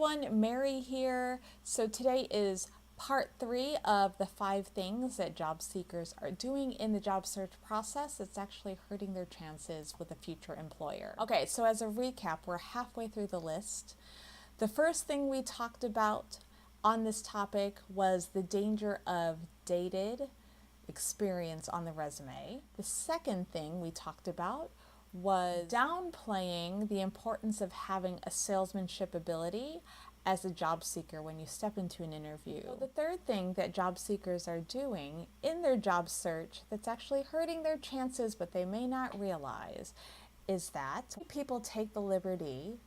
everyone, Mary here. So today is part 3 of the 5 things that job seekers are doing in the job search process that's actually hurting their chances with a future employer. Okay, so as a recap, we're halfway through the list. The first thing we talked about on this topic was the danger of dated experience on the resume. The second thing we talked about was downplaying the importance of having a salesmanship ability as a job seeker when you step into an interview. The third thing that job seekers are doing in their job search that's actually hurting their chances but they may not realize is that people take the liberty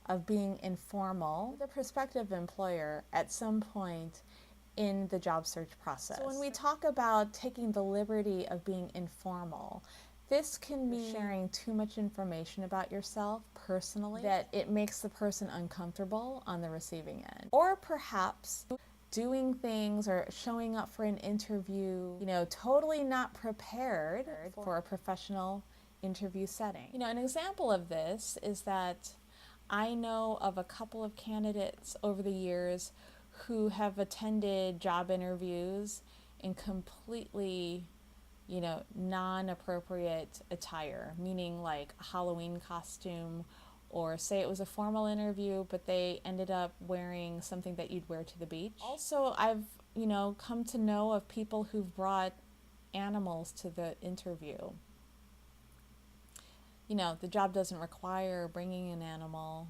of being informal with a prospective employer at some point in the job search process. So when we talk about taking the liberty of being informal, this can mean sharing too much information about yourself personally that it makes the person uncomfortable on the receiving end. Or perhaps doing things or showing up for an interview, totally not prepared for a professional interview setting. An example of this is that I know of a couple of candidates over the years who have attended job interviews in completely non-appropriate attire, meaning like a Halloween costume, or say it was a formal interview, but they ended up wearing something that you'd wear to the beach. Also, I've, come to know of people who've brought animals to the interview. The job doesn't require bringing an animal.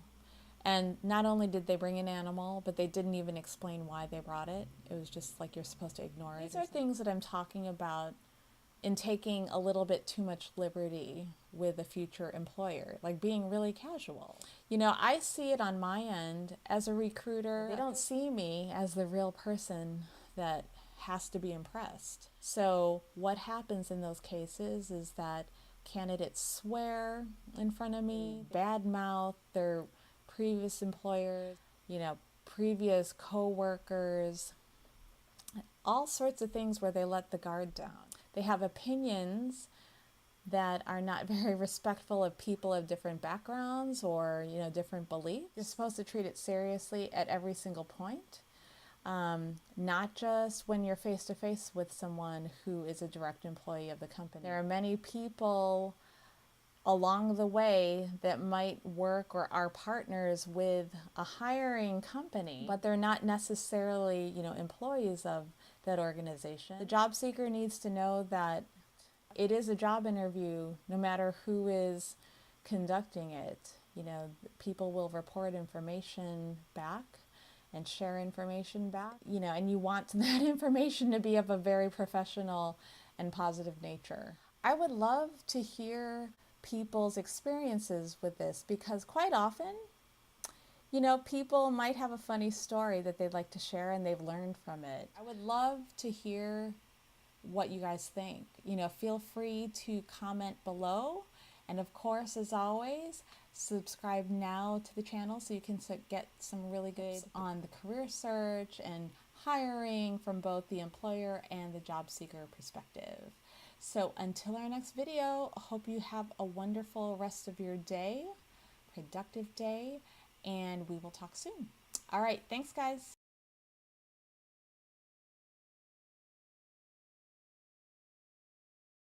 And not only did they bring an animal, but they didn't even explain why they brought it. It was just like you're supposed to ignore it. These are things that I'm talking about in taking a little bit too much liberty with a future employer, like being really casual. I see it on my end as a recruiter. They don't see me as the real person that has to be impressed. So what happens in those cases is that candidates swear in front of me, badmouth their previous employers, previous co-workers, all sorts of things where they let the guard down. They have opinions that are not very respectful of people of different backgrounds or, different beliefs. You're supposed to treat it seriously at every single point, not just when you're face-to-face with someone who is a direct employee of the company. There are many people along the way that might work or are partners with a hiring company, but they're not necessarily, employees of that organization. The job seeker needs to know that it is a job interview, no matter who is conducting it. People will report information back and share information back, and you want that information to be of a very professional and positive nature. I would love to hear people's experiences with this because quite often, people might have a funny story that they'd like to share and they've learned from it. I would love to hear what you guys think. Feel free to comment below. And of course, as always, subscribe now to the channel so you can get some really good on the career search and hiring from both the employer and the job seeker perspective. So until our next video, I hope you have a wonderful rest of your day, productive day, and we will talk soon. All right, thanks guys.